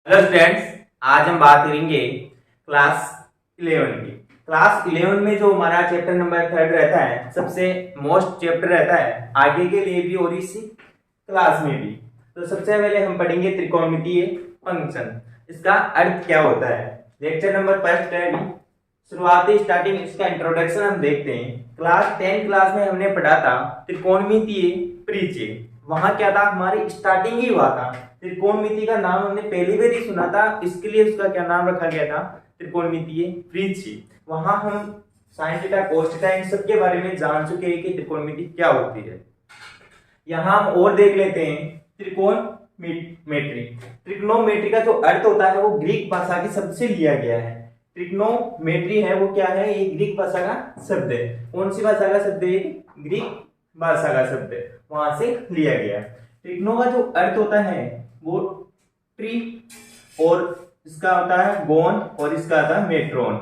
Hello students, आज हम बात करेंगे क्लास 11 की। क्लास 11 में जो हमारा चैप्टर नंबर 3 रहता है, सबसे मोस्ट चैप्टर रहता है आगे के लिए भी और इसी क्लास में भी। तो सबसे पहले हम पढ़ेंगे त्रिकोणमितीय फंक्शन। इसका अर्थ क्या होता है। लेक्चर नंबर फर्स्ट है अभी शुरुआती स्टार्टिंग, इसका इंट्रोडक्शन हम देखते हैं। क्लास 10 क्लास में हमने पढ़ा था त्रिकोणमितीय परिचय। वहां क्या था, हमारी स्टार्टिंग ही हुआ था। त्रिकोणमिति का नाम हमने पहली बार ही सुना था, इसके लिए उसका क्या नाम रखा गया था, त्रिकोणमितीय परिचय। वहां हम sine theta cos theta in सब के बारे में जान चुके हैं कि त्रिकोणमिति क्या होती है। यहाँ हम और देख लेते हैं त्रिकोणमिति। ट्रिग्नोमेट्री का जो अर्थ होता है वो ग्रीक भाषा के शब्द से लिया गया है। ट्रिग्नोमेट्री है वो क्या है, ये ग्रीक भाषा का शब्द है। कौन सी भाषा का शब्द है, ग्रीक भाषा का शब्द है, वहां से लिया गया है। ट्रिग्नो का जो अर्थ होता है वो ट्री, और इसका होता है गोन, और इसका आता है मेट्रोन।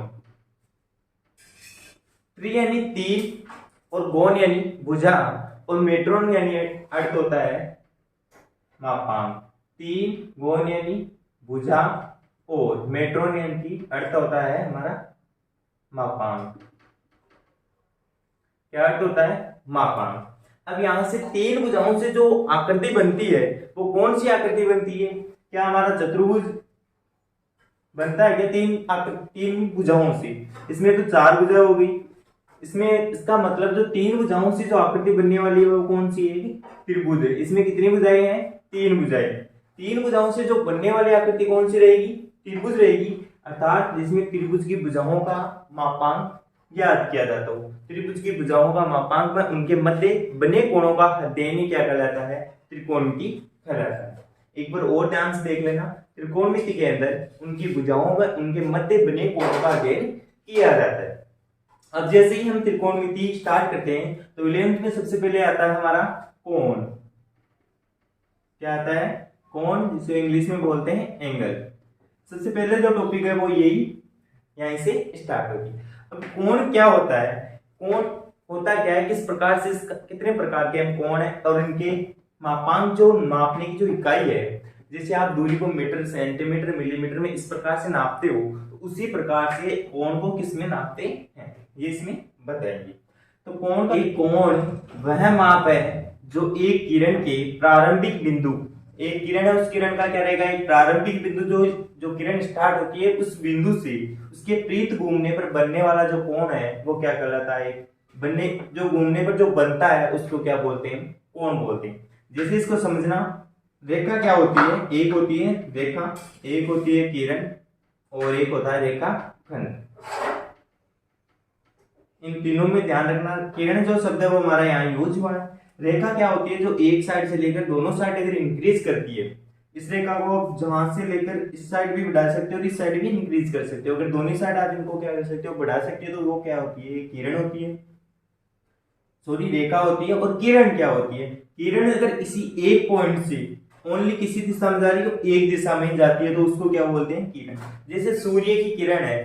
ट्री यानी तीन, और गोन यानी भुजा, और मेट्रोन यानी अर्थ होता है मापांक। तीन, गोन यानी भुजा, और मेट्रोन यानी अर्थ होता है हमारा मापांक। क्या अर्थ होता है, मापांक। अब यहां से तीन भुजाओं से जो आकृति बनती है वो कौन सी आकृति बनती है, क्या हमारा चतुर्भुज बनता है क्या तीन भुजाओं से। इसमें तो चार भुजा हो गई, इसमें इसका मतलब जो तीन भुजाओं से जो आकृति बनने वाली है वो कौन सी है, त्रिभुज है। इसमें कितनी भुजाएं हैं, तीन भुजाएं। तीन भुजाओं से जो बनने वाली आकृति कौन सी रहेगी, त्रिभुज रहेगी। अर्थात जिसमें त्रिभुज की भुजाओं का मापांक ज्ञात किया जाता हो। त्रिभुज की भुजाओं का मापांक में उनके मध्य बने कोणों का अध्ययन क्या कहलाता है, त्रिकोणमिति कहलाता है। एक बार और ध्यान से देख लेना, त्रिकोणमिति के अंदर उनकी भुजाओं का उनके मध्य बने कोणों का अध्ययन किया जाता है। अब जैसे ही हम त्रिकोणमिति स्टार्ट करते हैं तो 11th में सबसे पहले आता है हमारा कोण। क्या आता है, कोण, जिसे इंग्लिश में बोलते हैं एंगल। सबसे पहले जो टॉपिक है वो यही यहीं से स्टार्ट होगी। अब कोण क्या होता है, कोण होता क्या है, किस प्रकार से कितने प्रकार के हम कोण है, और इनके मापांक जो नापने की जो इकाई है, जैसे आप दूरी को मीटर, सेंटीमीटर, मिलीमीटर में इस प्रकार से नापते हो, तो उसी प्रकार से कोण को किस में नापते हैं ये इसमें बताएंगे। तो कोण का कोण वह माप है जो एक किरण के प्रारंभिक बिंदु, एक किरण है उस किरण का क्या रहेगा, एक प्रारंभिक बिंदु जो किरण स्टार्ट होती है उस बिंदु से उसके विपरीत घूमने पर बनने वाला जो कोण है वो क्या कहलाता है, बनने जो घूमने पर जो बनता है उसको क्या बोलते हैं, कोण बोलते हैं। जैसे इसको समझना, रेखा क्या होती है, एक होती है रेखा, एक होती है किरण, और एक होता है रेखाखंड। इन तीनों में ध्यान रखना, किरण जो शब्द है वो हमारा यहाँ यूज हुआ है। रेखा क्या होती है, जो एक साइड से लेकर दोनों साइड अगर इंक्रीज करती है, इस रेखा को आप जहां से लेकर इस साइड भी बढ़ा सकते हो और इस साइड भी इंक्रीज कर सकते हो। अगर दोनों साइड आप इनको क्या कर सकते हो, बढ़ा सकते हो, तो वो क्या होती है, किरण होती है, सॉरी रेखा होती है। और किरण क्या होती है, किरण अगर इसी एक पॉइंट से ओनली किसी दिशा में जा रही है, एक दिशा में जाती है, तो उसको क्या बोलते हैं, किरण। जैसे सूर्य की किरण है,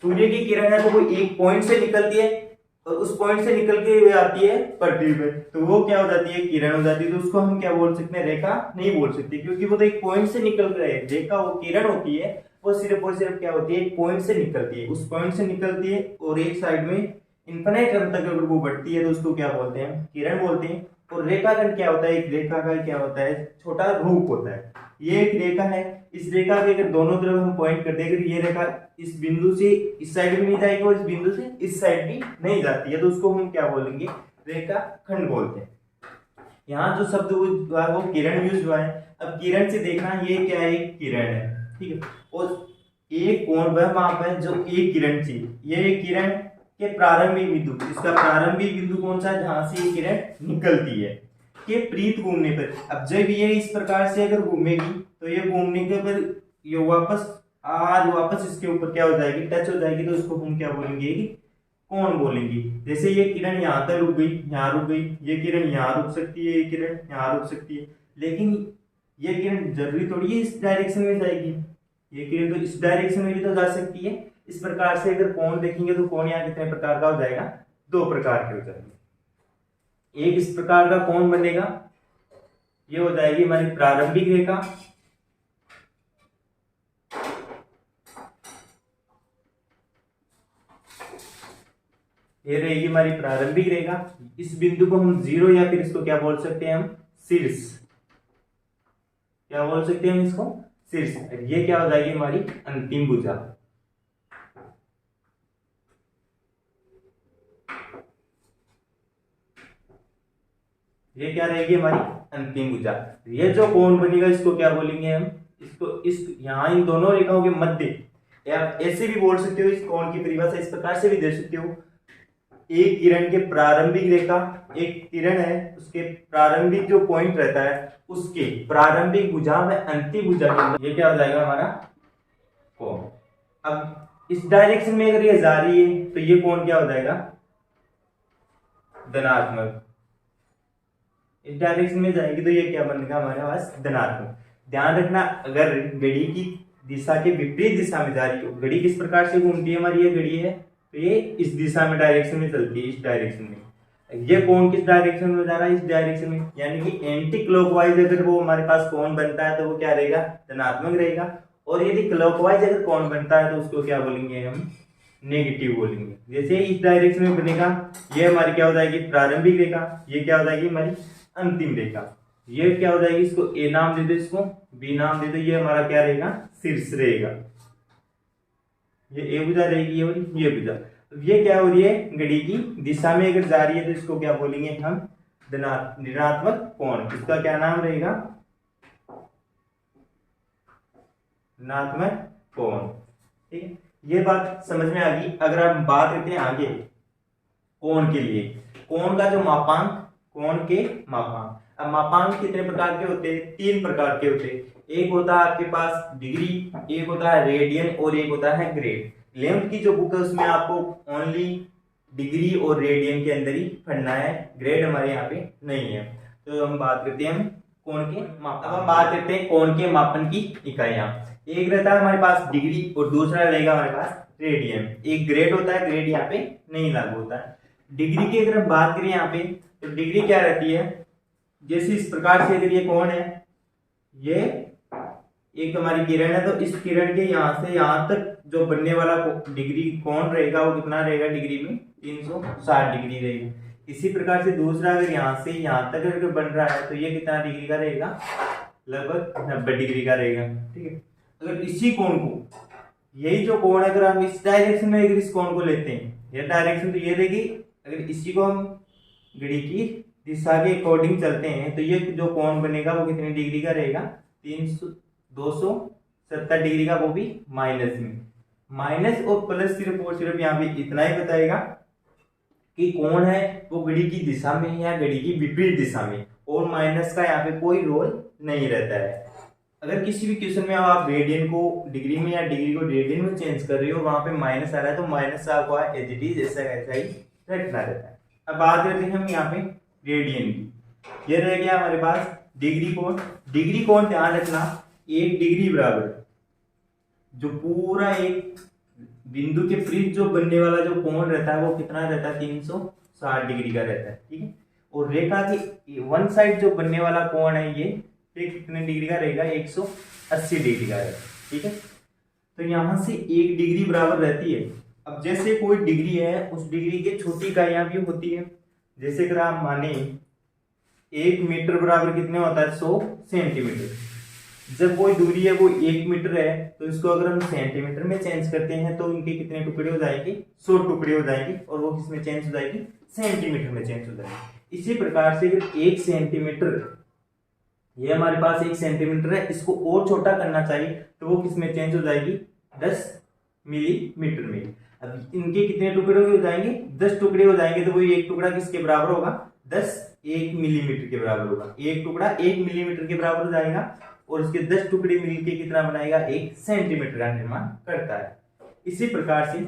सूर्य की किरण है तो वो एक पॉइंट से निकलती है और उस पॉइंट से निकल के हुए आती है पृथ्वी पे, तो वो क्या हो जाती है, किरण हो जाती है। तो उसको हम क्या बोल सकते हैं, रेखा नहीं बोल सकते, क्योंकि वो तो एक पॉइंट से निकल रहे हैं। रेखा वो किरण होती है, वो सिर्फ और सिर्फ क्या होती है, एक पॉइंट से निकलती है, उस पॉइंट से निकलती है और एक साइड में इनफिनिट टर्म तक अगर वो बढ़ती है तो उसको क्या बोलते हैं, किरण बोलते हैं। और रेखाखंड क्या होता है, एक रेखा का क्या होता है, छोटा रूप होता है। ये एक रेखा है, इस रेखा के अगर दोनों तरफ हम पॉइंट कर देंगे, ये रेखा इस बिंदु से इस साइड भी नहीं जाएगी और इस बिंदु से इस साइड भी नहीं जाती है, तो उसको हम क्या बोलेंगे, रेखाखंड बोलते हैं। यहाँ जो शब्द हुआ है वो किरण यूज हुआ है। अब किरण से देखना, ये क्या है, एक किरण है, ठीक है। और एक कोण वह माप है जो एक किरण से, ये किरण के प्रारंभिक बिंदु, इसका प्रारंभिक बिंदु कौन सा है, जहां से ये किरण निकलती है, के प्रीत घूमने पर। अब जब ये इस प्रकार से अगर घूमेगी तो ये घूमने के पर ये वापस इसके ऊपर क्या हो जाएगी, टच हो जाएगी, तो उसको हम क्या बोलेंगे, कोण बोलेंगे। जैसे ये किरण यहाँ तक रुक गई, यहाँ रुक गई, ये किरण यहाँ रुक सकती है, ये किरण यहाँ रुक सकती है, लेकिन ये किरण जरूरी थोड़ी है इस डायरेक्शन में जाएगी, ये किरण तो इस डायरेक्शन में भी तो जा सकती है। इस प्रकार से अगर कोण देखेंगे तो कोण यहाँ कितने प्रकार का हो जाएगा, दो प्रकार के हो जाएंगे। एक इस प्रकार का कोण बनेगा, ये हो जाएगी हमारी प्रारंभिक रेखा, ये रहेगी हमारी प्रारंभिक रेखा। इस बिंदु को हम जीरो या फिर इसको क्या बोल सकते हैं हम, शीर्ष, क्या बोल सकते हैं हम इसको, शीर्ष। ये क्या हो जाएगी हमारी अंतिम भुजा। ये क्या रहेगी हमारी अंतिम भुजा। ये जो कोण बनेगा इसको क्या बोलेंगे हम, इसको इस यहाँ इन दोनों रेखाओं के मध्य, या ऐसे भी बोल सकते हो, इस कोण की परिभाषा इस प्रकार से भी दे सकते हो, एक किरण के प्रारंभिक रेखा, एक किरण है उसके प्रारंभिक जो पॉइंट रहता है उसके प्रारंभिक भुजा में अंतिम भुजा के अंदर, ये क्या हो जाएगा हमारा कोण। अब इस डायरेक्शन में अगर ये जा रही है तो ये कोण क्या हो जाएगा, धनात्मक। इस डायरेक्शन में जाएगी तो ये क्या बनेगा हमारे पास, धनात्मक। ध्यान रखना, अगर घड़ी की दिशा के विपरीत दिशा में जा रही हो, घड़ी किस प्रकार से घूमती है हमारी, ये घड़ी है तो ये इस दिशा में डायरेक्शन में चलती है, इस डायरेक्शन में। ये कोण किस डायरेक्शन में जा रहा है, इस डायरेक्शन में, यानी कि एंटी क्लॉकवाइज अगर वो हमारे पास कोण बनता है तो वो क्या रहेगा, धनात्मक रहेगा। और यदि क्लॉकवाइज अगर कोण बनता है तो उसको क्या बोलेंगे हम, नेगेटिव बोलेंगे। जैसे इस डायरेक्शन में बनेगा, ये हमारी क्या हो जाएगी प्रारंभिक रेखा, ये क्या हो जाएगी हमारी अंतिम रेखा। ये क्या हो जाएगी, इसको ए नाम दे दो, इसको बी नाम दे दो, ये हमारा क्या रहेगा, शीर्ष रहेगा। ये ए भुजा रहेगी और ये भुजा। ये क्या हो रही है, घड़ी की दिशा में अगर जा रही है तो इसको क्या बोलेंगे हम, ऋणात्मक कोण। इसका क्या नाम रहेगा, ऋणात्मक कोण। ठीक है, ये बात समझ में आ गई। अगर आप बात करते हैं आगे कोण के लिए, कोण का जो मापांक, कोण के मापांक। अब मापांक कितने प्रकार के होते हैं, 3 प्रकार के होते हैं। एक होता है आपके पास डिग्री, एक होता है रेडियन और एक होता है ग्रेड। 11th की जो बुक है उसमें आपको ओनली डिग्री और रेडियन के अंदर ही पढ़ना है, ग्रेड हमारे यहाँ पे नहीं है। तो हम बात करते हैं कोण के मापन। अब हम बात करते हैं कोण के मापन की इकाइयां। एक रहता है हमारे पास डिग्री और दूसरा रहेगा हमारे पास रेडियन। एक ग्रेड होता है, ग्रेड यहाँ पे नहीं लागू होता है। डिग्री की अगर हम बात करें यहाँ पे तो डिग्री क्या रहती है, जैसे इस प्रकार से अगर ये कोण है, ये एक हमारी किरण है, तो इस किरण के यहाँ से यहाँ तक जो बनने वाला डिग्री कोण रहेगा वो कितना रहेगा, डिग्री में 360 डिग्री रहेगा। इसी प्रकार से दूसरा अगर यहाँ से यहाँ तक अगर बन रहा है तो ये कितना डिग्री का रहेगा, लगभग 90 डिग्री का रहेगा। ठीक है, अगर इसी कोण को, यही जो कोण अगर हम इस डायरेक्शन में अगर इस कोण को लेते हैं, ये डायरेक्शन तो ये रहेगी, अगर इसी को हम घड़ी की दिशा के अकॉर्डिंग चलते हैं तो ये जो कोण बनेगा वो कितनी डिग्री का रहेगा, 270 डिग्री का, वो भी माइनस में। माइनस और प्लस सिर्फ और सिर्फ यहाँ पे इतना ही बताएगा कि कौन है वो घड़ी की दिशा में या घड़ी की विपरीत दिशा में, और माइनस का यहाँ पे कोई रोल नहीं रहता है। अगर किसी भी क्वेश्चन में आप रेडियन को डिग्री में या डिग्री को रेडियन में चेंज कर रहे हो, वहां पे माइनस आ रहा है तो माइनस आपको एज इट इज ऐसा ऐसा ही रखना रहता है। अब बात करते हैं हम यहाँ पे रेडियन की। ये रह गया हमारे पास डिग्री कोण। डिग्री कोण ध्यान रखना, 1 डिग्री बराबर जो पूरा एक बिंदु के विपरीत जो बनने वाला जो कोण रहता है वो कितना रहता है, 360 डिग्री का रहता है। ठीक है, और रेखा की वन साइड जो बनने वाला कोण है ये कितने डिग्री का रहेगा, 180 डिग्री का रहेगा। ठीक है, तो यहां से 1 डिग्री बराबर रहती है। अब जैसे कोई डिग्री है उस डिग्री के छोटी इकाइयां भी होती है। जैसे अगर आप माने 1 मीटर बराबर कितने होता है, 100 सेंटीमीटर। जब कोई दूरी है वो 1 मीटर है तो इसको अगर हम सेंटीमीटर में चेंज करते हैं तो उनके कितने टुकड़े हो जाएंगे, 100 टुकड़े हो जाएंगे, और वो किसमें चेंज हो जाएगी, सेंटीमीटर में चेंज हो जाएगी। इसी प्रकार से अगर 1 सेंटीमीटर, ये हमारे पास 1 सेंटीमीटर है, इसको और छोटा करना चाहिए तो वो किसमें चेंज हो जाएगी, 10 मिलीमीटर में। अब इनके कितने टुकड़े हो जाएंगे, 10 टुकड़े हो जाएंगे, तो वो एक टुकड़ा किसके बराबर होगा, 10 1 मिलीमीटर के बराबर होगा। एक टुकड़ा 1 मिलीमीटर के बराबर हो जाएगा और इसके 10 टुकड़े मिलके कितना बनाएगा, 1 सेंटीमीटर का निर्माण करता है। इसी प्रकार से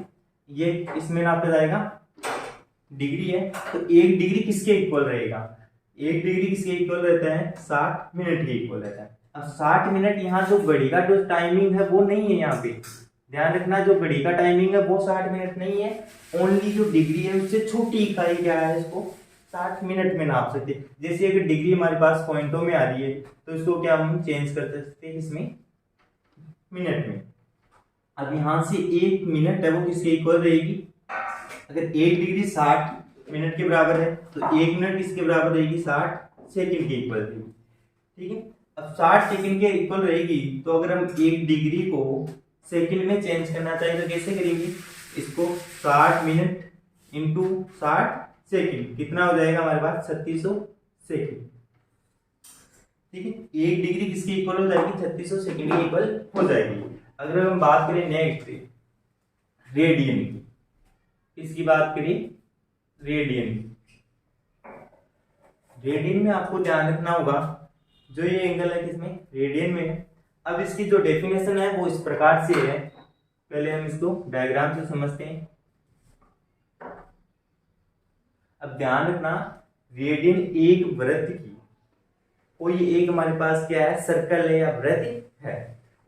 ये इसमें नापा जाएगा, डिग्री है तो 1 डिग्री किसके इक्वल रहेगा, 1 डिग्री किसके इक्वल रहता है, 60 मिनट के इक्वल रहता है। अब 60 मिनट यहाँ जो घड़ी का जो टाइमिंग है वो नहीं है, यहाँ पे ध्यान रखना, जो घड़ी का टाइमिंग है वो 60 मिनट नहीं है, ओनली जो डिग्री है उससे छोटी इकाई क्या है, इसको 60 मिनट में नाप सकते। जैसे अगर डिग्री हमारे पास पॉइंटों में आ रही है तो इसको क्या हम चेंज कर सकते हैं, इसमें मिनट में। अब यहाँ से 1 मिनट है वो किसके इक्वल रहेगी, अगर 1 डिग्री 60 मिनट के बराबर है तो 1 मिनट इसके बराबर रहेगी 60 सेकंड के इक्वल रहेगी। ठीक है, अब 60 सेकंड के इक्वल रहेगी तो अगर हम 1 डिग्री को सेकंड में चेंज करना चाहें तो कैसे करेंगे, इसको 60 मिनट इंटू 60 सेकंड, कितना हो जाएगा हमारे पास 3600 सेकंड। ठीक है, 1 डिग्री किसकी इक्वल हो जाएगी, 3600 सेकंड की इक्वल हो जाएगी। अगर हम बात करें नेक्स्ट रेडियन की, किसकी बात करें, रेडियन की। रेडियन में आपको ध्यान रखना होगा, जो ये एंगल है किसमें, रेडियन में है। अब इसकी जो डेफिनेशन है वो इस प्रकार से है, पहले हम इसको डायग्राम से समझते हैं। अब ध्यान रखना, रेडियन एक वृत्त की, कोई एक हमारे पास क्या है, सर्कल है या वृत्त है,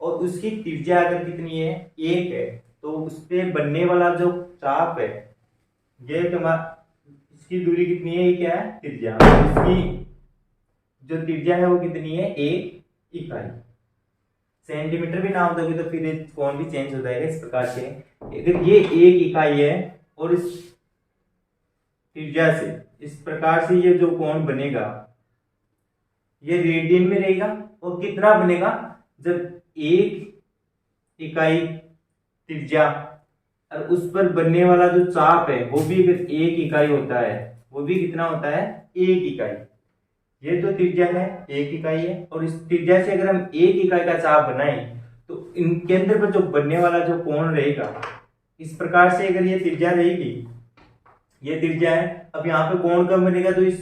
और उसकी त्रिज्या अगर कितनी है, 1 है, तो उस पे बनने वाला जो चाप है, ये इसकी दूरी कितनी है, ये क्या है, त्रिज्या। इसकी जो त्रिज्या है वो कितनी है, 1 इकाई। सेंटीमीटर भी नाम दोगे तो फिर कोण भी चेंज हो जाएगा इस प्रकार से। अगर ये 1 इकाई है और इस त्रिज्या से इस प्रकार से ये जो कोण बनेगा ये रेडियन में रहेगा, और कितना बनेगा, जब 1 इकाई त्रिज्या और उस पर बनने वाला जो चाप है वो भी अगर 1 इकाई होता है, वो भी कितना होता है, 1 इकाई। ये तो त्रिज्या है, 1 इकाई है, और इस त्रिज्या से अगर हम 1 इकाई का चाप बनाएं तो इन केंद्र पर जो बनने वाला जो कोण रहेगा, इस प्रकार से अगर ये त्रिज्या रहेगी, ये त्रिज्या है, अब यहाँ पे कोण कब बनेगा, तो इस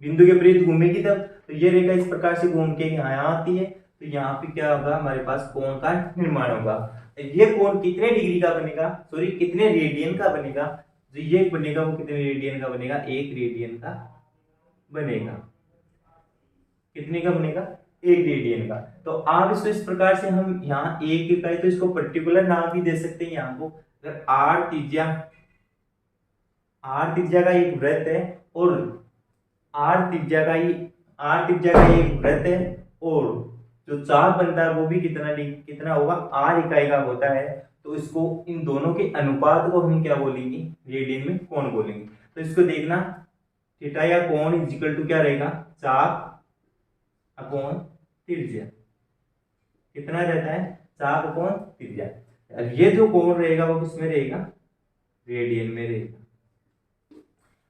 बिंदु के विपरीत घूमेगी तब, तो ये रेखा इस प्रकार से घूम के यहाँ आती है, तो यहाँ पे क्या होगा, हमारे पास कोण का निर्माण होगा। ये कोण कितने डिग्री का बनेगा, सॉरी कितने रेडियन का बनेगा, जो ये बनेगा वो कितने रेडियन का बनेगा, 1 रेडियन का बनेगा। कितने का बनेगा, 1 रेडियन का। तो आप इसको इस प्रकार से हम यहाँ 1 इकाई, तो इसको पर्टिकुलर नाम भी दे सकते हैं यहाँ को। अगर आर त्रिज्या का एक वृत्त है और आर त्रिज्या का एक वृत्त है, और जो चाप बनता है वो भी कितना होगा, आर इकाई का होता है, तो इसको इन दोनों के अनुपात को हम क्या बोलेंगे, रेडियन में कोण बोलेंगे। तो इसको देखना, थीटा या कोण इज इक्वल टू क्या रहेगा, चाप अपॉन त्रिज्या, कितना रहता है, चाप अपॉन त्रिज्या। ये जो कोण रहेगा वो किसमें रहेगा, रेडियन में रहेगा।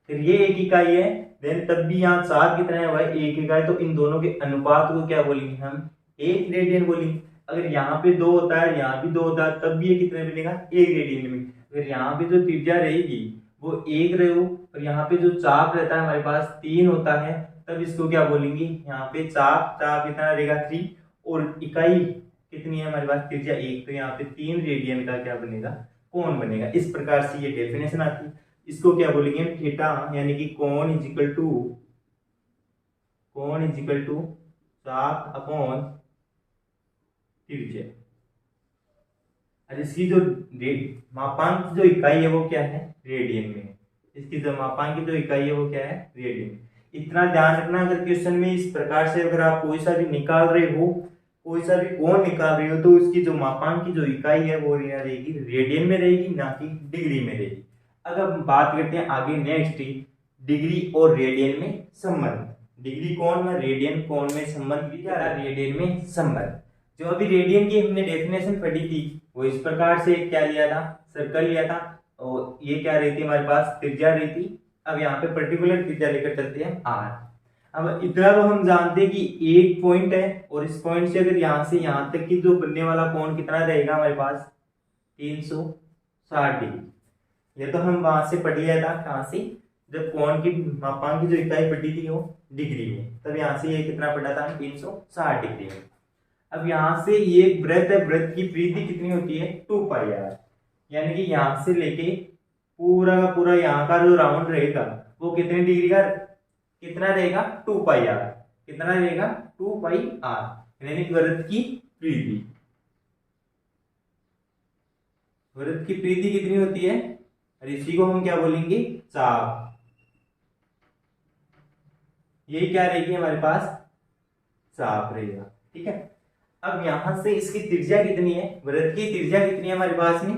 फिर ये 1 इकाई है, देन तब भी यहाँ चाप कितना है भाई, 1 इकाई, तो इन दोनों के अनुपात को क्या बोलेंगे हम, 1 रेडियन बोलेंगे। अगर यहाँ पे 2 होता है, यहाँ भी 2 होता है, तब भी ये कितने मिलेगा, 1 रेडियन में। अगर यहाँ पे जो त्रिज्या रहेगी वो 1 रहे हो, और यहाँ पे जो चाप रहता है हमारे पास 3 होता है, तब इसको क्या बोलेंगे, यहाँ पे चाप कितना रहेगा, 3, और इकाई कितनी है हमारे पास, त्रिज्या 1, तो यहाँ पे 3 रेडियन का क्या बनेगा, कोण बनेगा। इस प्रकार से ये डेफिनेशन आती है। इसको क्या बोलेंगे, थीटा यानी कि कोण इज इक्वल टू चाप अपॉन त्रिज्या। और इसकी जो मापांक जो इकाई है वो क्या है, रेडियन में। इसकी जो मापांक की जो इकाई है वो क्या है, रेडियन। इतना ध्यान रखना, अगर क्वेश्चन में इस प्रकार से अगर आप कोई सा भी निकाल रहे हो, कोई सा भी कोण निकाल रहे हो, तो उसकी जो मापांक की जो इकाई है वो रहेगी रेडियन में रहेगी, ना कि डिग्री में रहेगी। अगर हम बात करते हैं आगे नेक्स्ट, डिग्री और रेडियन में संबंध। डिग्री कोण में, रेडियन कोण में संबंध क्या है, रेडियन में संबंध। जो अभी रेडियन की हमने डेफिनेशन पढ़ी थी वो इस प्रकार से क्या लिया था, सर्कल लिया था, और ये क्या रहती हमारे पास, त्रिज्या रहती। अब यहाँ पे पर्टिकुलर त्रिज्या लेकर चलते हैं आर। अब इतना तो हम जानते हैं कि एक पॉइंट है, और इस पॉइंट से अगर यहाँ से यहाँ तक की जो बनने वाला कोण कितना रहेगा हमारे पास, 360 डिग्री। ये तो हम वहां से पढ़ लिया था, कहाँ से, जब कोण की मापांक की जो इकाई पढ़ी थी वो डिग्री में, तब यहाँ से ये कितना पढ़ा था, 360 डिग्री में। अब यहाँ से ये वृत्त है, वृत्त की परिधि कितनी होती है, 2πr, यानी कि यहाँ से लेके पूरा का पूरा यहाँ का जो राउंड रहेगा वो कितने डिग्री का, कितना रहेगा, 2πr। कितना रहेगा, 2πr, यानी वृत्त की परिधि। वृत्त की परिधि कितनी होती है, और इसी को हम क्या बोलेंगे, चाप। ये क्या रहेगी हमारे पास, चाप रहेगा। ठीक है, अब यहां से इसकी त्रिज्या कितनी है, वृत्त की त्रिज्या कितनी है हमारे पास में,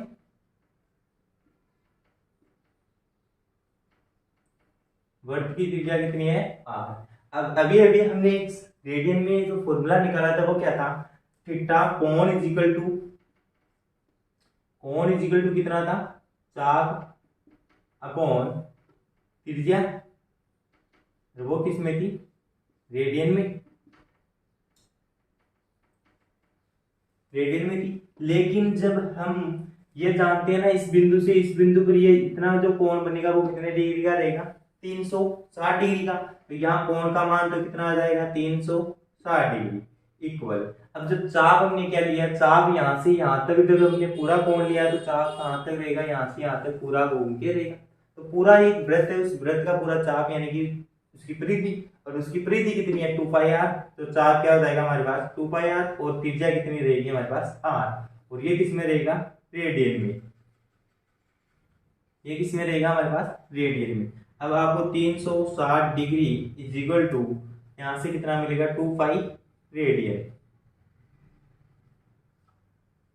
वर्त की त्रिज्या कितनी है r। अब अभी अभी हमने एक रेडियन में जो फॉर्मूला निकाला था वो क्या था, थीटा कोण इज इक्वल टू कितना था, चाप अपॉन त्रिज्या, वो किस में थी, रेडियन में थी। लेकिन जब हम ये जानते हैं ना इस बिंदु से इस बिंदु पर ये इतना जो कोण बनेगा वो कितने डिग्री का रहेगा, 360 डिग्री का। तो यहाँ कोण का मान तो कितना आ जाएगा, 360 डिग्री इक्वल। अब जब चाप हमने क्या लिया, चाप यहाँ से यहाँ तक जब हमने पूरा कोण लिया तो चाप कहाँ तक रहेगा, यहाँ से यहाँ तक पूरा घूम के रहेगा। तो पूरा एक वृत्त है, उस वृत्त का पूरा चाप यानी कि उसकी परिधि, और उसकी परिधि कितनी है 2πr। तो चाप क्या हो जाएगा हमारे पास 2πr, और त्रिज्या कितनी रहेगी हमारे पास r, और ये किस में रहेगा, रेडियन में। ये किस में रहेगा हमारे पास, रेडियन में। अब आपको 360 डिग्री इज इक्वल टू यहां से कितना मिलेगा, 2π रेडियन।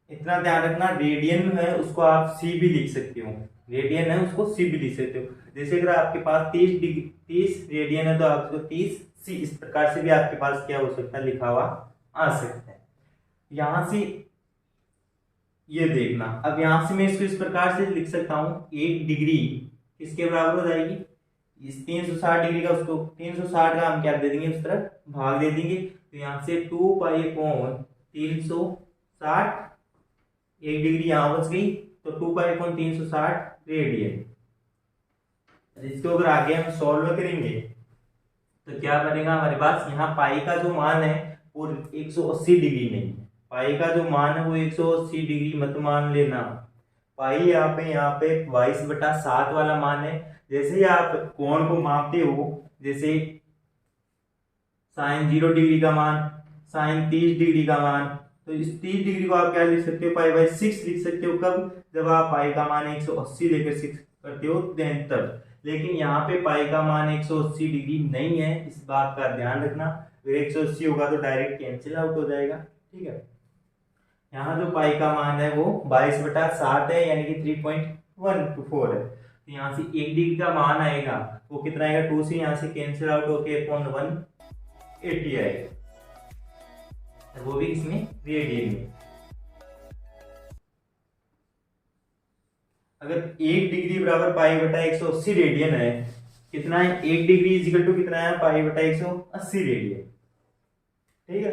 इतना ध्यान रखना, रेडियन है उसको आप सी भी लिख सकते हो, रेडियन है उसको सी भी लिख सकते हो। जैसे अगर आपके पास 30 रेडियन है तो आपको 30 सी, इस प्रकार से भी आपके पास क्या हो सकता है, लिखा हुआ आ सकता है। यहां से ये देखना, अब यहां से मैं इसको इस प्रकार से लिख सकता हूं, 1 डिग्री किसके बराबर हो जाएगी, इस 360 डिग्री का, उसको 360 का हम क्या दे देंगे, उस तरफ भाग दे देंगे। तो यहां से 2π/360, 1 डिग्री यहां बच गई, तो 2π/360 रेडियन। इसको अगर आगे हम सॉल्व करेंगे तो क्या बनेगा हमारे पास, यहाँ पाई का जो मान है वो 180 डिग्री नहीं, पाई का जो मान है वो 180 डिग्री मत मान लेना। पाई यहाँ पे 22/7 वाला मान है। जैसे ही आप कोण को मापते हो, जैसे sin 0 डिग्री का मान, sin 30 डिग्री का मान, तो इस 30 डिग्री को आप क्या लिख सकते हो, π/6 लिख सकते हो। कब, जब आप पाई का मान 180 लेकर 6 करते हो देन तब। लेकिन यहाँ पे पाई का मान 180 डिग्री नहीं है, इस बात का ध्यान रखना। अगर 180 होगा तो डायरेक्ट कैंसिल आउट हो जाएगा, ठीक है। यहाँ जो पाई का मान है वो 22/7 है, यानी कि 3.124 है। तो यहाँ से 1 डिग्री का मान आएगा वो कितना आएगा, 2 से यहाँ से कैंसिल आउट होके अपॉन 180 आएगा, वो भी इसमें रेडियन में। अगर 1 डिग्री बराबर π/180 रेडियन है, कितना है, 1 डिग्री इज इक्वल टू कितना है, π/180 रेडियन, ठीक है।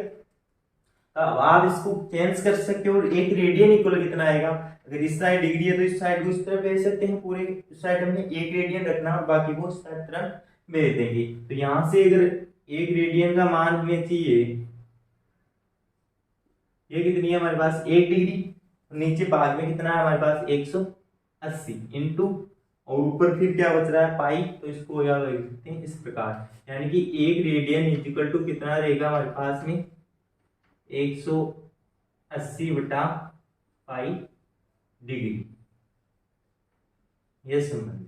अब आप इसको चेंज कर सकते हो, और 1 रेडियन इक्वल कितना आएगा, अगर इस साइड डिग्री है तो इस साइड को इस तरफ भेज सकते हैं, पूरे इस साइड हमने 1 रेडियन रखना और बाकी को इस साइड तरफ भेज देंगे। तो यहां से अगर 1 रेडियन का मान हमें चाहिए, ये कितनी है हमारे पास 1 डिग्री, नीचे भाग में कितना है हमारे पास 180 इंटू, और ऊपर फिर क्या बच रहा है पाई, तो इसको याद रख सकते हैं इस प्रकार, यानी कि 1 रेडियन इज इक्वल टू कितना रहेगा हमारे पास में 180/पाई डिग्री, ये संबंध।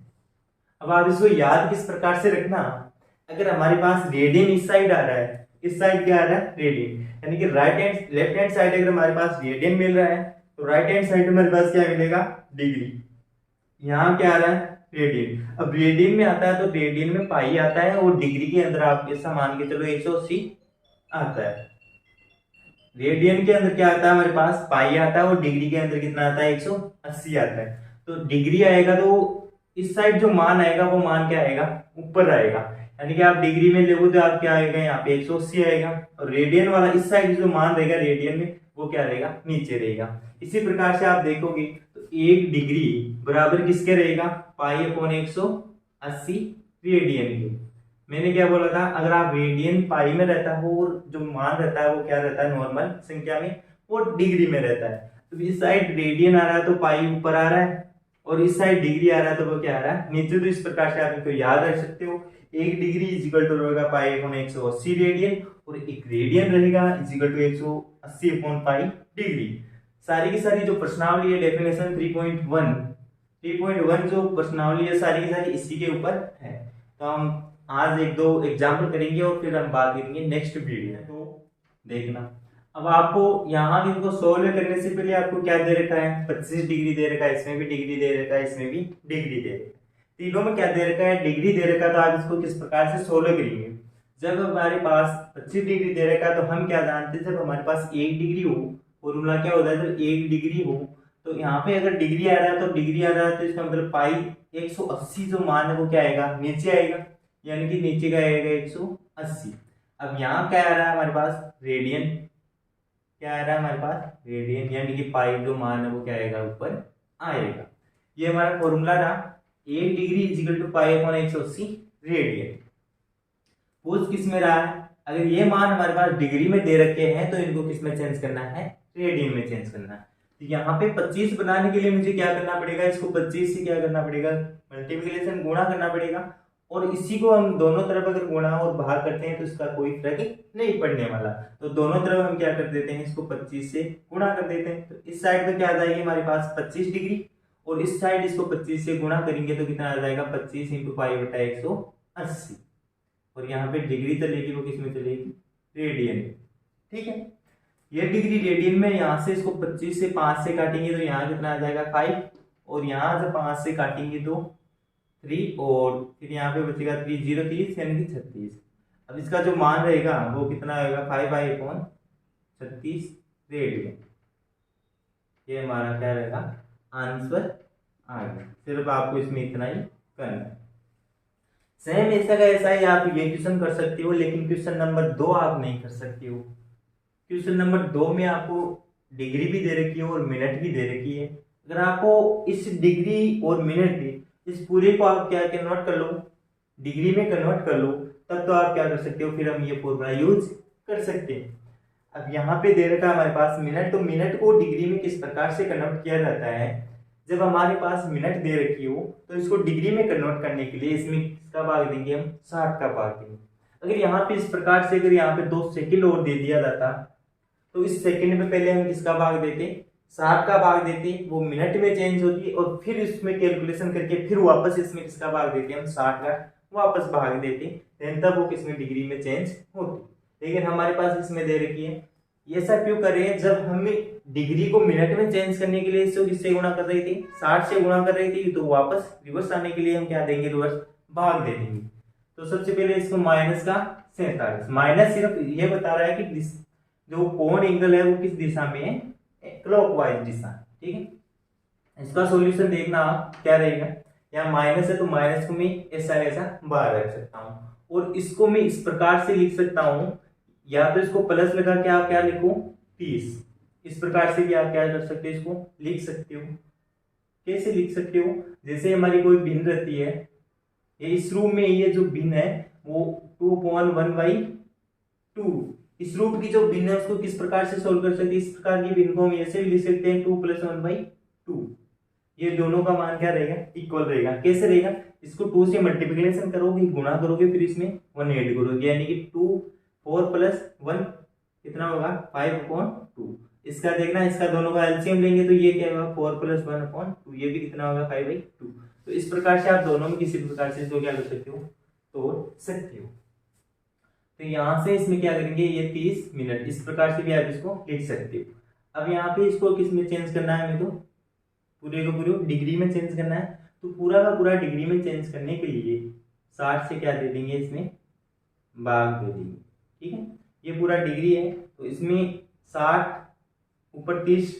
अब आप इसको याद किस प्रकार से रखना, अगर हमारे पास रेडियन इस साइड आ रहा है, इस साइड क्या आ रहा है रेडियन, यानी कि लेफ्ट हैंड साइड अगर हमारे पास रेडियन मिल रहा है तो राइट हैंड साइड में हमारे पास क्या मिलेगा, डिग्री। यहाँ क्या आ रहा है रेडियन। अब रेडियन में आता है तो रेडियन में पाई आता है, और डिग्री के अंदर आप ऐसा मान के चलो 180 आता है। रेडियन के अंदर क्या आता है हमारे पास पाई आता है, और डिग्री के अंदर कितना आता है 180 आता है। तो डिग्री आएगा तो इस साइड जो मान आएगा वो मान क्या आएगा, ऊपर आएगा, यानी कि आप डिग्री में लेगो तो आप क्या आएगा यहाँ पे 180 आएगा, और रेडियन वाला इस साइड जो मान रहेगा रेडियन में वो क्या रहेगा, नीचे रहेगा। इसी प्रकार से आप देखोगे तो 1 डिग्री बराबर किसके रहेगा, π/180 रेडियन के। मैंने क्या बोला था, अगर आप रेडियन पाई में रहता है और जो मान रहता है वो क्या रहता है नॉर्मल संख्या में, वो डिग्री में रहता है। तो इस साइड रेडियन आ रहा है तो पाई ऊपर आ रहा है, और इस साइड डिग्री आ रहा है तो वो क्या आ रहा है नीचे। तो इस प्रकार से आप इनको याद रख सकते हो, 1 डिग्री इज इक्वल टू रहेगा π/180 रेडियन, और 1 रेडियन रहेगा इज इक्वल टू 180/पाई डिग्री। सारी की सारी जो प्रश्नावली है डेफिनेशन 3.1 जो प्रश्नावली है सारी की सारी इसी के ऊपर है। तो हम आज 1-2 एग्जाम्पल करेंगे और फिर हम बात करेंगे नेक्स्ट वीडियो में, तो देखना। अब आपको यहाँ भी इनको सोल्व करने से पहले आपको क्या दे रखा है, 25 डिग्री दे रखा है, इसमें भी डिग्री दे रखा है, इसमें भी डिग्री दे रखा है। तीनों में क्या दे रखा है, डिग्री दे रखा है, तो आप इसको किस प्रकार से सोल्व करेंगे। जब हमारे पास 25 डिग्री दे रखा है तो हम क्या जानते हैं, जब हमारे पास 1 डिग्री हो, फॉर्मूला क्या होता है, जब 1 डिग्री हो तो यहाँ पे अगर डिग्री आ रहा है तो डिग्री आ रहा है तो इसका मतलब पाई 180 जो मान है वो क्या आएगा, नीचे आएगा, यानी कि नीचे का आएगा 180। अब यहाँ क्या आ रहा है हमारे पास, रेडियन, क्या आ रहा है हमारे पास, रेडियन, यानी कि पाई जो मान है वो क्या आएगा, ऊपर आएगा। ये हमारा फॉर्मूला रहा, 1 degree equal to pi upon 180 radian. पूछ किस में रहा है, अगर ये मान हमारे पास डिग्री में दे रखे हैं तो इनको किस में चेंज करना है, रेडियन में चेंज करना है। तो यहाँ पे 25 बनाने के लिए मुझे क्या करना पड़ेगा, इसको 25 से क्या करना पड़ेगा, मल्टीप्लिकेशन, गुणा करना पड़ेगा। और इसी को हम दोनों तरफ अगर गुणा और भाग करते हैं तो इसका कोई फर्क नहीं पड़ने वाला। तो दोनों तरफ हम क्या कर देते हैं, इसको 25 से गुणा कर देते हैं। तो इस साइड पे क्या आ जाएगी हमारे पास 25 डिग्री, और इस साइड इसको 25 से गुणा करेंगे तो कितना आ जाएगा, 25 इंटू पाई बटा 180। और यहाँ पे डिग्री चलेगी वो किस में चलेगी, रेडियन में। ठीक है, ये डिग्री रेडियन में, यहाँ से इसको 25 से 5 से काटेंगे तो यहाँ कितना आ जाएगा 5, और यहाँ से 5 से काटेंगे तो 3, और फिर यहाँ पे बचेगा 3 0 30 यानी कि 36। अब इसका जो मान रहेगा वो कितना आएगा, 5/36 रेडियन। ये हमारा क्या रहेगा, आंसर आ गया। सिर्फ आपको इसमें इतना ही करना है। सेम ऐसा का ऐसा ही आप ये क्वेश्चन कर सकते हो, लेकिन क्वेश्चन नंबर 2 आप नहीं कर सकते हो। क्वेश्चन नंबर 2 में आपको डिग्री भी दे रखी है और मिनट भी दे रखी है। अगर आपको इस डिग्री और मिनट, इस पूरे को आप क्या कन्वर्ट कर लो, डिग्री में कन्वर्ट कर लो, तब तो आप क्या कर सकते हो, फिर हम ये फॉर्मूला यूज कर सकते हैं। अब यहाँ पे दे रखा है हमारे पास मिनट, तो मिनट को डिग्री में किस प्रकार से कन्वर्ट किया जाता है, जब हमारे पास मिनट दे रखी हो तो इसको डिग्री में कन्वर्ट करने के लिए इसमें किसका भाग देंगे, हम 60 का भाग देंगे। अगर यहाँ पे इस प्रकार से अगर यहाँ पे 2 सेकंड और दे दिया जाता तो इस सेकंड में पहले हम किसका भाग देते, 60 का भाग देते, वो मिनट में चेंज होती और फिर इसमें कैलकुलेशन करके फिर वापस इसमें किसका भाग देते, हम 60 का वापस भाग देते, देन तब वो किसमें डिग्री में चेंज होती। लेकिन हमारे पास इसमें दे रखी है, ऐसा क्यों कर रहे हैं, जब हम डिग्री को मिनट में चेंज करने के लिए इसको किससे गुणा कर रही थी, 60 से गुणा कर रही थी, तो वापस रिवर्स आने के लिए हम क्या देंगे, रिवर्स भाग दे देंगे। तो सबसे पहले इसको माइनस का 47, माइनस सिर्फ ये बता रहा है कि जो कोण एंगल है वो किस दिशा में है, क्लॉकवाइज दिशा। ठीक है, इसका सॉल्यूशन देखना आप क्या रहेगा, यहाँ माइनस है तो माइनस को मैं ऐसा ऐसा बाहर रख सकता हूँ, और इसको मैं इस प्रकार से लिख सकता हूँ, या तो इसको प्लस लगा के आप क्या लिखो 30, इस प्रकार से भी आप क्या कर सकते हो, इसको लिख सकते हो। कैसे लिख सकते हो, जैसे हमारी कोई भिन्न रहती है, ये इस रूप में ये जो भिन्न है वो 2/1/2, इस रूप की जो भिन्न है उसको किस प्रकार से सोल्व कर सकते हैं, इस प्रकार की भिन्न को हम ऐसे भी लिख सकते हैं 2 + 1/2। ये दोनों का मान क्या रहेगा, इक्वल रहेगा। कैसे रहेगा, इसको 2 से मल्टीप्लिकेशन करोगे, गुणा करोगे, फिर इसमें 1 ऐड करोगे, यानी कि 2 4 + 1 कितना होगा 5/2। इसका देखना, इसका दोनों का एलसीएम लेंगे तो ये क्या होगा 4 + 1/2, ये भी कितना होगा 5/2। तो इस प्रकार से आप दोनों में किसी प्रकार से इसको क्या कर सकते हो, तोड़ सकते हो। तो यहाँ से इसमें क्या करेंगे, ये 30 मिनट, इस प्रकार से भी आप इसको लिख सकते हो। अब यहाँ पे इसको किस में चेंज करना है, हमें तो पूरे को पूरे डिग्री में चेंज करना है। तो पूरा का पूरा डिग्री में चेंज करने के लिए 60 से क्या दे देंगे, इसमें भाग दे देंगे। ठीक है, ये पूरा डिग्री है तो इसमें 60 ऊपर 30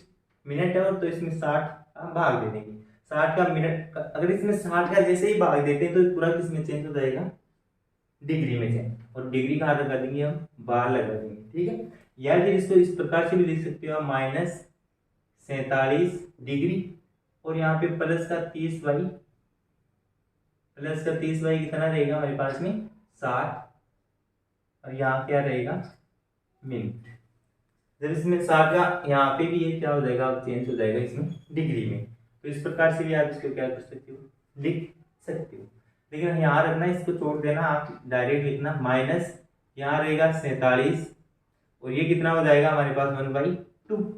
मिनट है, और तो इसमें 60 का भाग दे देंगे। 60 का मिनट, अगर इसमें 60 का जैसे ही भाग देते हैं तो पूरा किस में चेंज हो जाएगा, डिग्री में चेंज। और डिग्री कहाँ लगा देंगे, हम बाहर लगा देंगे। ठीक है, या फिर इसको इस प्रकार से भी लिख सकते हो, -47 डिग्री, और यहाँ पे प्लस का 30 कितना रहेगा हमारे पास में 60, और यहाँ क्या रहेगा मिनट। जब इसमें 60 का यहाँ पे भी ये क्या हो जाएगा, चेंज हो जाएगा इसमें डिग्री में। तो इस प्रकार से भी आप इसको क्या कर सकते हो, लिख सकते हो। लेकिन यहाँ रखना, इसको छोड़ देना, आप डायरेक्ट लिखना माइनस, यहाँ रहेगा 47, और ये कितना हो जाएगा हमारे पास 1/2,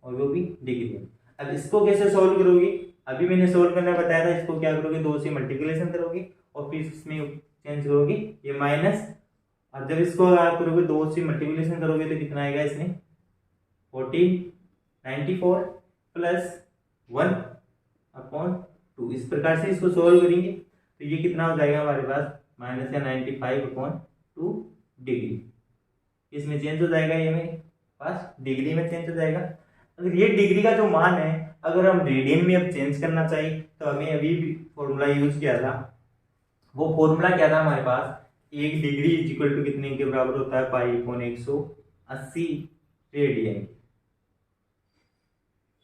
और वो भी डिग्री में। अब इसको कैसे सोल्व करोगे, अभी मैंने सोल्व करना बताया था। इसको क्या करोगे, 2 से मल्टीप्लिकेशन करोगे और फिर इसमें चेंज करोगे ये माइनस, और जब इसको आप करोगे 2 से मल्टीप्लिकेशन करोगे तो कितना आएगा, इसमें 1494 + 1/2। इस प्रकार से इसको सोल्व करेंगे। तो ये कितना हो जाएगा हमारे पास माइनस का 95/2 डिग्री। इसमें चेंज हो जाएगा, ये मेरे पास डिग्री में चेंज हो जाएगा। अगर ये डिग्री का जो मान है अगर हम रेडियन में अब चेंज करना चाहिए तो हमें अभी भी फॉर्मूला यूज किया था। वो फॉर्मूला क्या था हमारे पास, 1 डिग्री इज इक्वल टू कितने के बराबर होता है, पाई/180 रेडियन।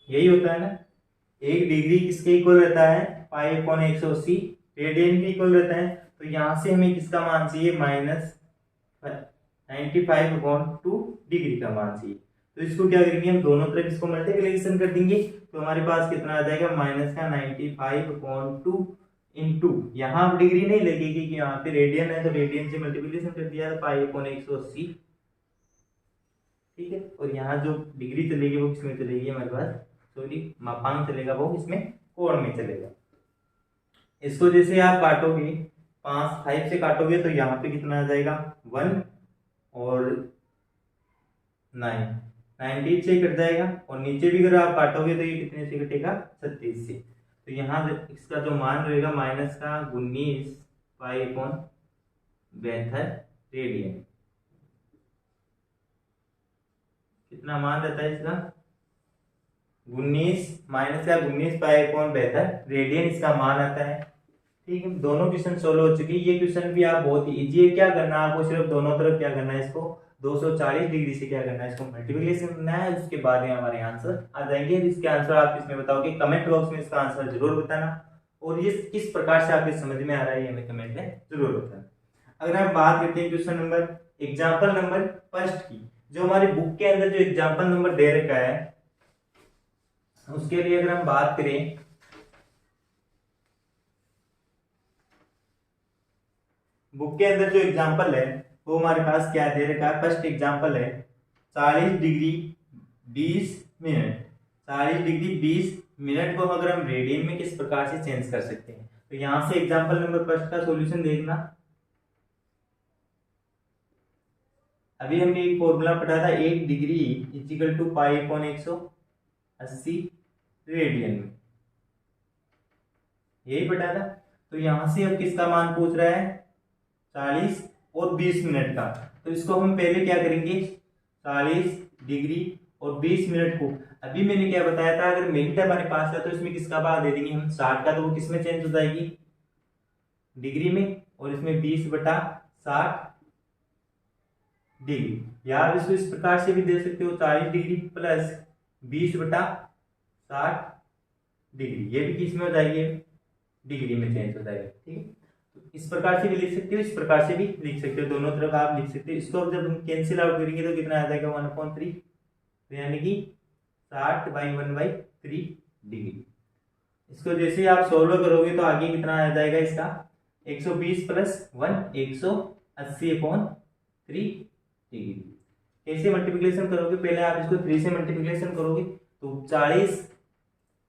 यही होता है ना, 1 डिग्री किसके इक्वल रहता है, पाई/180 रेडियन के इक्वल रहता है। तो यहां से हमें किसका मान चाहिए, -95/2 डिग्री का मान चाहिए। तो इसको क्या करेंगे हम, दोनों तरफ इसको मल्टीप्लिकेशन कर देंगे तो हमारे पास कितना आ जाएगा, -95/2 इंटू, यहाँ डिग्री नहीं लगेगी कि यहाँ पे रेडियन है तो रेडियन से मल्टीप्लिकेशन कर दिया पाई/180, ठीक है। और यहाँ जो डिग्री चलेगी वो किसमें चलेगी हमारे पास, सॉरी मापांक चलेगा वो किसमें, कोण में चलेगा। इसको जैसे आप काटोगे 5 से काटोगे तो यहाँ पे कितना आ जाएगा 1 और 9 98 से कट जाएगा। और नीचे भी अगर आप काटोगे तो ये कितने से कटेगा, 36 से। तो यहाँ इसका जो मान रहेगा माइनस का 19 पाई/72 रेडियन। कितना मान रहता है इसका, 19 पाई/72 रेडियन इसका मान आता है, ठीक है। दोनों क्वेश्चन सोल्व हो चुके हैं। ये क्वेश्चन भी आप बहुत ही इजी है। क्या करना है आपको, सिर्फ दोनों तरफ क्या करना है, इसको 240 डिग्री से क्या करना है, इसको मल्टीप्लिकेशन करना है। उसके बाद में हमारे आंसर आ जाएंगे। इसके आंसर आप इसमें बताओगे, कमेंट बॉक्स में इसका आंसर जरूर बताना। और ये किस प्रकार से आपके समझ में आ रहा है ये हमें कमेंट में जरूर बताना। अगर हम बात करते हैं question number example number first की, जो हमारी बुक के अंदर जो एग्जाम्पल नंबर दे रखा है उसके लिए अगर हम बात करें, बुक के अंदर जो एग्जाम्पल है वो हमारे पास क्या दे रखा है। फर्स्ट एग्जाम्पल है 40 डिग्री 20 मिनट। 40 डिग्री 20 मिनट को अगर हम रेडियन में किस प्रकार से चेंज कर सकते हैं, तो यहां से एग्जाम्पल नंबर फर्स्ट का सॉल्यूशन देखना। अभी हमने एक फॉर्मूला पढ़ा था, 1 डिग्री इज इक्वल टू पाई/180 रेडियन में, यही पढ़ा था। तो यहां से अब किसका मान पूछ रहा है, 40 और 20 मिनट का। तो इसको हम पहले क्या करेंगे, 40 डिग्री और 20 मिनट को, अभी मैंने क्या बताया था, अगर मिनट हमारे पास है तो इसमें किसका भाग दे देंगे हम, 60 का। तो वो किसमें चेंज हो जाएगी, डिग्री में। और इसमें 20/60 डिग्री, या आप इसको इस प्रकार से भी दे सकते हो, 40 डिग्री प्लस 20/60 डिग्री। ये भी किसमें हो जाएगी, डिग्री में चेंज हो जाएगा, ठीक है। तो इस प्रकार से भी लिख सकते हो, इस प्रकार से भी लिख सकते हो, दोनों तरफ आप लिख सकते हो। इसको जब हम कैंसिल आउट करेंगे तो कितना आ जाएगा, 1/3, तो यानी कि 60/1/3 डिग्री। इसको जैसे आप सोल्व करोगे तो आगे कितना आ जाएगा इसका, 120 + 1 180/3 डिग्री। कैसे मल्टीप्लिकेशन करोगे, पहले आप इसको 3 से मल्टीप्लिकेशन करोगे तो 40,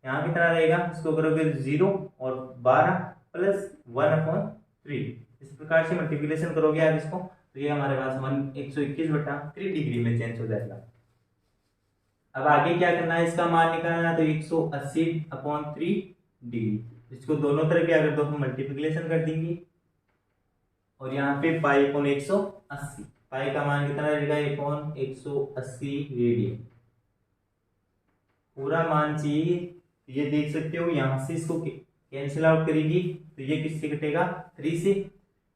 यहाँ कितना रहेगा, इसको करोगे 0 और 12 + 1/3। इस प्रकार से मल्टीप्लिकेशन करोगे आप इसको तो ये हमारे पास 121/3 डिग्री में चेंज हो जाएगा। अब आगे क्या करना है, इसका मान निकालना है, तो 180/3 डिग्री। इसको दोनों तरफ क्या कर दो, हम मल्टीप्लिकेशन कर देंगे। और यहाँ पे पाई/180, पाई का मान कितना रहेगा, 1/180 रेडियन। पूरा मान चाहिए, ये देख सकते हो। यहां से इसको कैंसिल आउट करेगी तो ये किससे कटेगा, 3 से।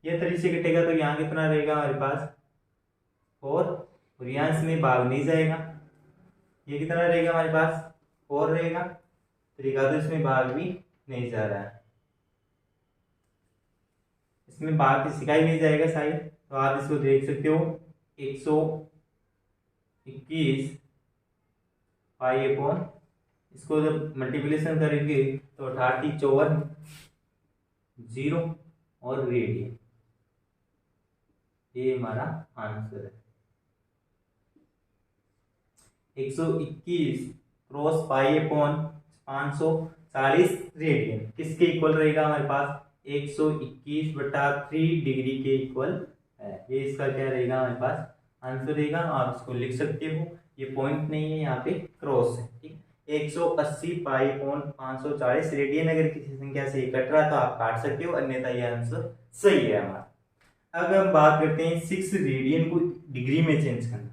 ये 3 से कटेगा तो यहाँ कितना रहेगा हमारे पास, 4। और यहाँ इसमें भाग नहीं जाएगा, ये कितना रहेगा हमारे पास, 4 रहेगा। 3 का तो इसमें भाग भी नहीं जा रहा है, इसमें भाग किसी नहीं जाएगा शायद। तो आप इसको देख सकते हो, 121 पाई/, इसको जब मल्टीप्लिकेशन करेंगे तो 38 54 0 और रेडियन, ये हमारा आंसर है। 121 क्रॉस पाई/540 रेडियन किसके इक्वल रहेगा हमारे पास, 121/3 डिग्री के इक्वल है। ये इसका क्या रहेगा हमारे पास आंसर रहेगा। आप इसको लिख सकते हो, ये पॉइंट नहीं है, यहाँ पे क्रॉस है, ठीक। 180 पाई अपॉन 540 रेडियन। अगर किसी संख्या से कट रहा तो आप काट सकते हो, अन्यथा यह आंसर सही है हमारा। अब हम बात करते हैं 6 रेडियन को डिग्री में चेंज करना।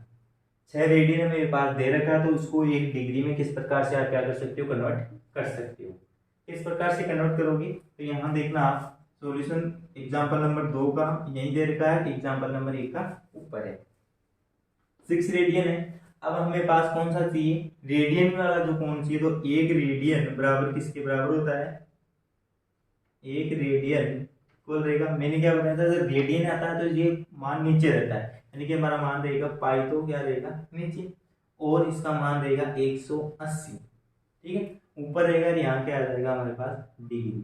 6 रेडियन मेरे पास दे रखा है, तो उसको एक डिग्री में किस प्रकार से आप क्या कर सकते हो, कन्वर्ट कर सकते हो। किस प्रकार से कन्वर्ट करोगे, तो यहाँ देखना आप सॉल्यूशन एग्जांपल नंबर 2 का यही दे रखा है, एग्जांपल नंबर 1 का ऊपर है। 6 रेडियन है। अब हमें पास कौन सा चाहिए, रेडियन वाला जो कौन चाहिए, तो 1 रेडियन बराबर किसके बराबर होता है, 1 रेडियन इक्वल रहेगा, मैंने क्या बताया था, जब रेडियन आता है तो ये मान नीचे रहता है, यानी कि हमारा मान रहेगा पाई, तो क्या रहेगा नीचे, और इसका मान रहेगा 180, ठीक है, ऊपर रहेगा, यहाँ क्या आ जाएगा हमारे पास डिग्री।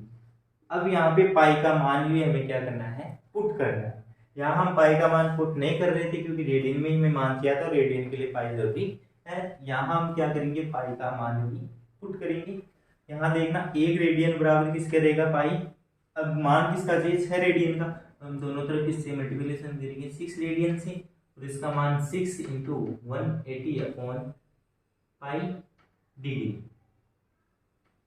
अब यहाँ पे पाई का मान भी हमें क्या करना है, पुट करना है। यहाँ हम पाई का मान पुट नहीं कर रहे थे क्योंकि रेडियन में ही मैं मान किया था, रेडियन के लिए पाई जरूरी है। यहाँ हम क्या करेंगे, पाई का मान भी पुट करेंगे। यहाँ देखना 1 रेडियन बराबर किसके रहेगा पाई, अब मान किसका चाहिए, 6 रेडियन का, तो हम दोनों तरफ इससे मल्टीप्लिकेशन करेंगे 6 रेडियन से, और इसका मान 6 इंटू 180 अपॉन पाई डिग्री।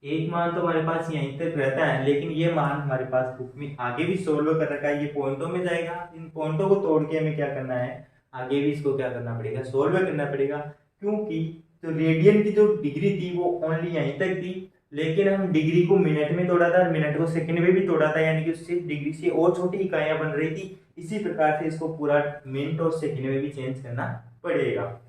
एक मान तो हमारे पास यहीं तक रहता है, लेकिन ये मान हमारे पास बुक में आगे भी सोल्व कर रखा है, ये पॉइंटों में जाएगा, इन पॉइंटों को तोड़ के हमें क्या करना है, आगे भी इसको क्या करना पड़ेगा, सोल्व करना पड़ेगा। क्योंकि तो रेडियन की जो डिग्री थी वो ओनली यहीं तक थी, लेकिन हम डिग्री को मिनट में तोड़ा था, मिनट को सेकंड में भी तोड़ा था, यानी कि उससे डिग्री से और छोटी इकाइयां बन रही थी। इसी प्रकार से इसको पूरा मिनट और सेकंड में भी चेंज करना पड़ेगा।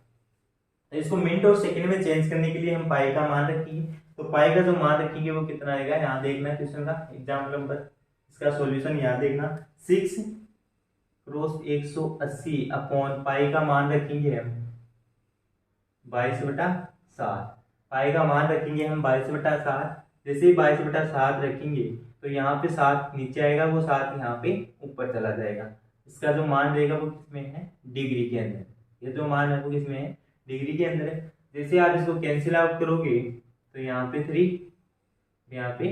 इसको मिनट और सेकंड में चेंज करने के लिए हम पाई का मान रखेंगे, तो पाई का जो मान रखेंगे वो कितना आएगा, यहाँ देखना क्वेश्चन का एग्जाम्पल नंबर, इसका सॉल्यूशन यहाँ देखना 6 क्रॉस 180 अपॉन पाई का मान रखेंगे हम 22/7। पाई का मान रखेंगे हम 22/7। जैसे ही 22/7 रखेंगे तो यहाँ पे 7 नीचे आएगा, वो 7 यहाँ पे ऊपर चला जाएगा। इसका जो मान रहेगा वो किसमें है, डिग्री के अंदर, ये जो मान है वो किसमें है, डिग्री के अंदर है। जैसे आप इसको कैंसिल आउट करोगे तो यहाँ पे 3, यहाँ पे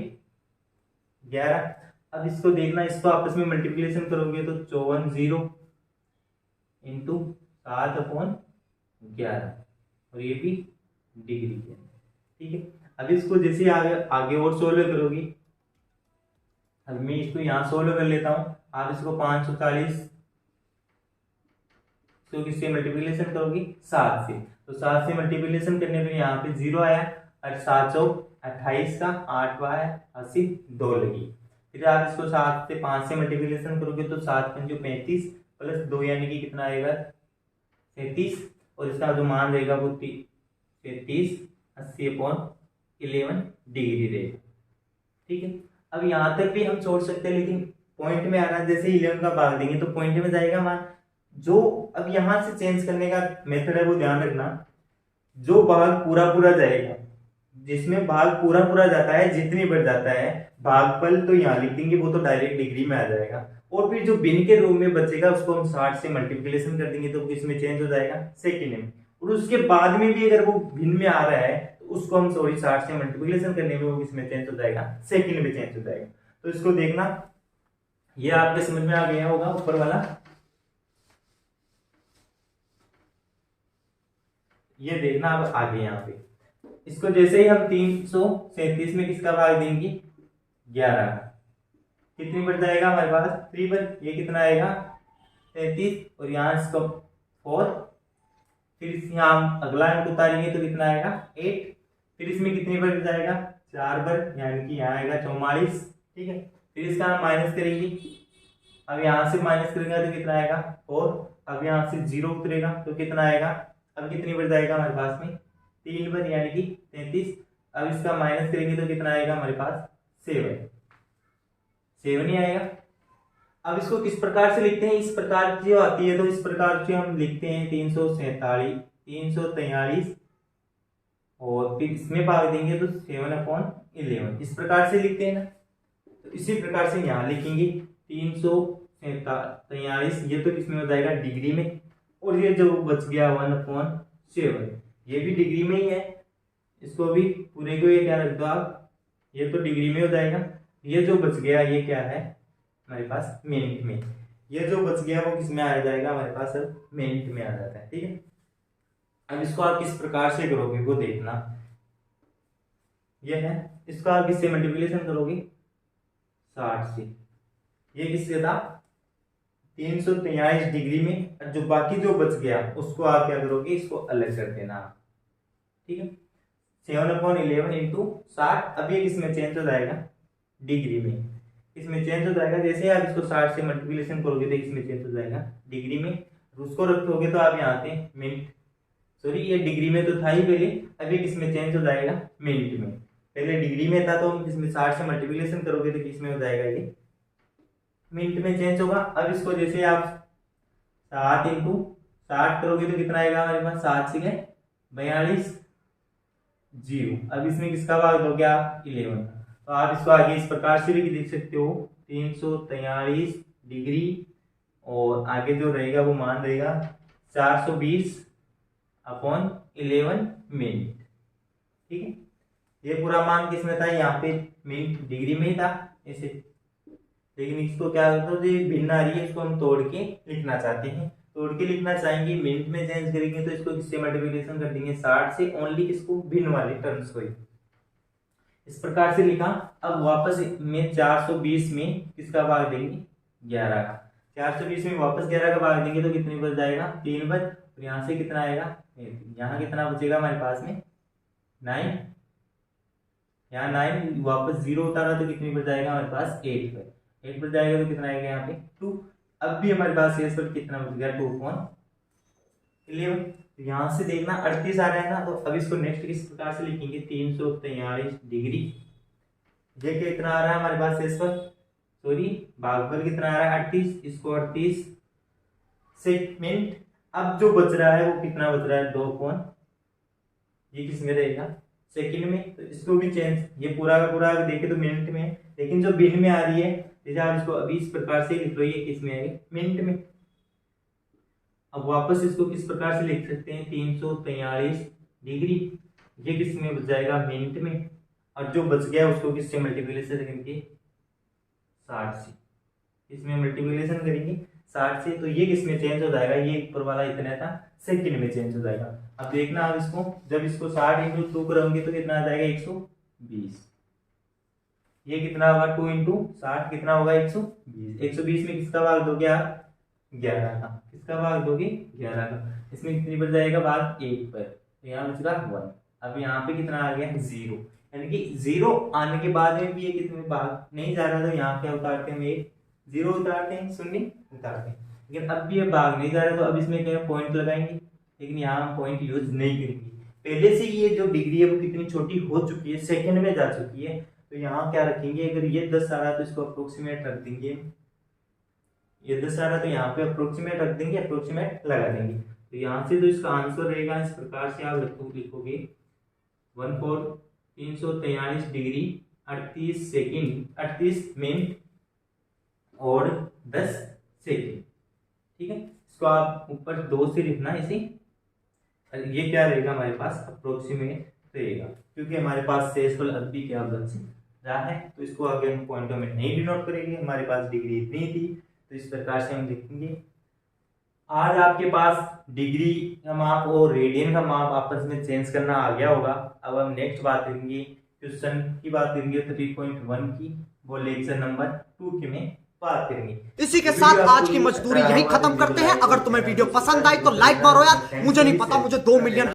11। अब इसको देखना, इसको आपस में मल्टीप्लिकेशन करोगे तो 54 इंटू 7/11, और ये भी डिग्री के अंदर, ठीक है। अब इसको जैसे आगे और सोल्व करोगे, अब मैं इसको यहाँ सोल्व कर लेता हूँ, आप इसको 540 तो किससे मल्टीप्लिकेशन करोगे, 7 से, तो 7 से मल्टीप्लिकेशन करने पर यहाँ पे 0 आया, और 7 चौक 28 का 8 आया, 80 2 लगी। फिर आप इसको 7 से 5 से मल्टीप्लिकेशन करोगे तो 7 पंजो 35 प्लस 2 यानी कि कितना आएगा 33, और इसका जो मान रहेगा वो 33 80/11 डिग्री रहेगा, ठीक है। अब यहाँ तक भी हम छोड़ सकते हैं, लेकिन पॉइंट में आना, जैसे 11 का भाग देंगे तो पॉइंट में जाएगा मान। जो अब यहाँ से चेंज करने का मेथड है वो ध्यान रखना, जो भाग पूरा पूरा जाएगा, जिसमें भाग पूरा पूरा जाता है, जितनी बढ़ जाता है भागफल, तो यहाँ लिख देंगे, वो तो डायरेक्ट डिग्री में आ जाएगा। और फिर जो भिन्न के रूप में बचेगा उसको हम 60 से मल्टीप्लिकेशन कर देंगे तो किसमें चेंज हो जाएगा, सेकंड में। और उसके बाद में भी अगर वो भिन्न में आ रहा है तो उसको हम 60 से मल्टीप्लिकेशन करने में वो किसमें चेंज हो जाएगा, सेकंड में चेंज हो जाएगा। तो इसको देखना, ये आपके समझ में आ गया होगा ऊपर वाला। ये देखना अब आगे यहाँ पे, इसको जैसे ही हम 337 में किसका भाग देंगे, 11, कितनी बढ़ जाएगा हमारे पास 3 पर, ये कितना आएगा 33, और यहाँ इसको 4, फिर यहाँ हम अगला अंक उतारेंगे तो कितना आएगा 8, फिर इसमें कितनी बढ़ जाएगा 4 पर, यानी कि यहाँ आएगा 44, ठीक है। फिर इसका हम माइनस करेंगे, अब यहाँ से माइनस करेंगे तो कितना आएगा 4, अब यहाँ से 0 उतरेगा तो कितना आएगा, अब कितनी बढ़ जाएगा हमारे पास में 3 पर, यानी कि 33। अब इसका माइनस करेंगे तो कितना आएगा हमारे पास 7 ही आएगा। अब इसको किस प्रकार से लिखते हैं, इस प्रकार की जो आती है तो इस प्रकार से हम लिखते हैं 343 और फिर इसमें भाग देंगे तो 7/11, इस प्रकार से लिखते हैं ना। तो इसी प्रकार से यहाँ लिखेंगे 343, ये तो किसमें हो जाएगा डिग्री में, और ये जो बच गया 1/7 ये भी डिग्री में ही है, इसको भी पूरे को ये क्या रख दो आप, ये तो डिग्री में हो जाएगा। ये जो बच गया ये क्या है हमारे पास मिनट में, ये जो बच गया वो किस में आ जाएगा हमारे पास अब मिनट में आ जाता है, ठीक है। अब इसको आप किस प्रकार से करोगे वो देखना, ये है, इसको आप किससे मल्टीप्लिकेशन करोगे 60 से, ये किससे था 343 डिग्री में, और जो बाकी जो बच गया उसको आप क्या करोगे, इसको अलग कर देना, ठीक है। 7/11 इंटू 60, अब ये किसमें चेंज हो जाएगा डिग्री में, इसमें चेंज हो जाएगा। जैसे आप इसको 60 से मल्टीप्लिकेशन करोगे तो इसमें चेंज हो जाएगा डिग्री में, उसको रखोगे तो आप यहाँ पे मिनट, सॉरी ये डिग्री में तो था ही पहले, अभी किसमें चेंज हो जाएगा मिनट में। पहले डिग्री में था तो इसमें 60 से मल्टीप्लिकेशन करोगे तो किसमें हो जाएगा ये मिनट में चेंज होगा। अब इसको जैसे आप 7 इंटू 60 करोगे तो कितना आएगा हमारे पास, 7 से 42 0। अब इसमें किसका भाग दोगे आप 11, तो आप इसको आगे इस प्रकार से भी लिख सकते हो 343 डिग्री, और आगे जो रहेगा वो मान रहेगा 420/11 मिनट, ठीक है। ये पूरा मान किसमें था, यहाँ पे मिनट डिग्री में ही था ऐसे, लेकिन इसको क्या होता है भिन्न आ रही है, इसको हम तोड़ के लिखना चाहते हैं, तोड़ के लिखना चाहेंगे मिनट में चेंज करेंगे तो इसको किससे मल्टीप्लिकेशन कर देंगे 60 से, ओनली इसको भिन्न वाले टर्म्स को, इस प्रकार से लिखा। अब वापस में 420 में किसका भाग देंगे 11 का, 420 में वापस 11 का भाग देंगे तो कितने बच जाएगा 3 बच, और यहाँ से कितना आएगा, यहाँ कितना बचेगा हमारे पास में 9, यहाँ 9 वापस 0 उतारा तो कितनी बच जाएगा हमारे पास 8 बच जाएगा, तो कितना आएगा यहाँ पे 2। अब भी हमारे पास शेष पर कितना बच गया 2/11। यहाँ से देखना 38 आ रहा है ना, तो अब इसको नेक्स्ट किस प्रकार से लिखेंगे 343 डिग्री, ये कितना आ रहा है हमारे पास शेष पर, सॉरी भागफल कितना आ रहा है 38, इसको 38 सेकंड। अब जो बच रहा है वो कितना बच रहा है 2, ये किस में रहेगा सेकंड में, तो इसको भी चेंज, ये पूरा का पूरा देखे तो मिनट में, लेकिन जो भिन्न में आ रही है जैसे आप इसको अभी इस प्रकार से लिख लो, ये किस में आएगी मिनट में। अब वापस इसको किस प्रकार से लिख सकते हैं 343 डिग्री, ये किस में बच जाएगा मिनट में, और जो बच गया उसको किससे मल्टीप्लिकेशन करेंगे 60 से, इसमें मल्टीप्लिकेशन करेंगे 60 से, तो ये किस में चेंज हो जाएगा, ये ऊपर वाला इतना था सेकंड में चेंज हो जाएगा। अब देखना आप इसको, जब इसको 60 इंटू 2 करोगे तो कितना आ जाएगा 120, ये कितना होगा 2 इंटू 60 कितना होगा 120, 120 में किसका भाग दोगे आप 11 का, किसका भाग दोगे 11 का, इसमें कितनी बच जाएगा भाग 1 पर, तो यहाँ बचेगा 1। अब यहाँ पे कितना आ गया 0, यानी कि 0 आने के बाद में भी ये कितने भाग नहीं जा रहा, तो यहाँ क्या उतारते हैं 0 उतारते हैं, 0 उतारते हैं, लेकिन अब भी ये भाग नहीं जा रहा, तो अब इसमें क्या पॉइंट लगाएंगे, लेकिन यहाँ हम पॉइंट यूज नहीं करेंगे। पहले से ये जो डिग्री है वो कितनी छोटी हो चुकी है, सेकंड में जा चुकी है, तो यहाँ क्या रखेंगे, अगर ये 10 आ रहा है तो इसको अप्रोक्सीमेट रख देंगे, ये 10 आ रहा है तो यहाँ पे अप्रोक्सीमेट रख देंगे, अप्रोक्सीमेट लगा देंगे, तो यहाँ से तो इसका आंसर रहेगा इस प्रकार से आप लिखोगे 343 डिग्री 38 सेकंड 38 मिनट और 10 सेकंड, ठीक है। इसको आप ऊपर 2 से लिखना इसे, ये क्या रहेगा हमारे पास अप्रोक्सीमेट रहेगा, क्योंकि हमारे पास शेषफल अब भी क्या बच रहा है, तो इसको आगे हम पॉइंटों में नहीं डिनोट करेंगे, हमारे पास डिग्री इतनी थी, तो इस प्रकार से हम लिखेंगे। आज आपके पास डिग्री का माप और रेडियन का माप आपस में चेंज करना आ गया होगा। अब हम नेक्स्ट बात करेंगे क्वेश्चन की बात करेंगे 3.1 की, वो लेक्चर नंबर 2 के में बात करेंगे। इसी के साथ आज की मजदूरी यही खत्म करते हैं। अगर तुम्हें वीडियो पसंद आई तो लाइक मारो यार, मुझे नहीं पता मुझे 2 मिलियन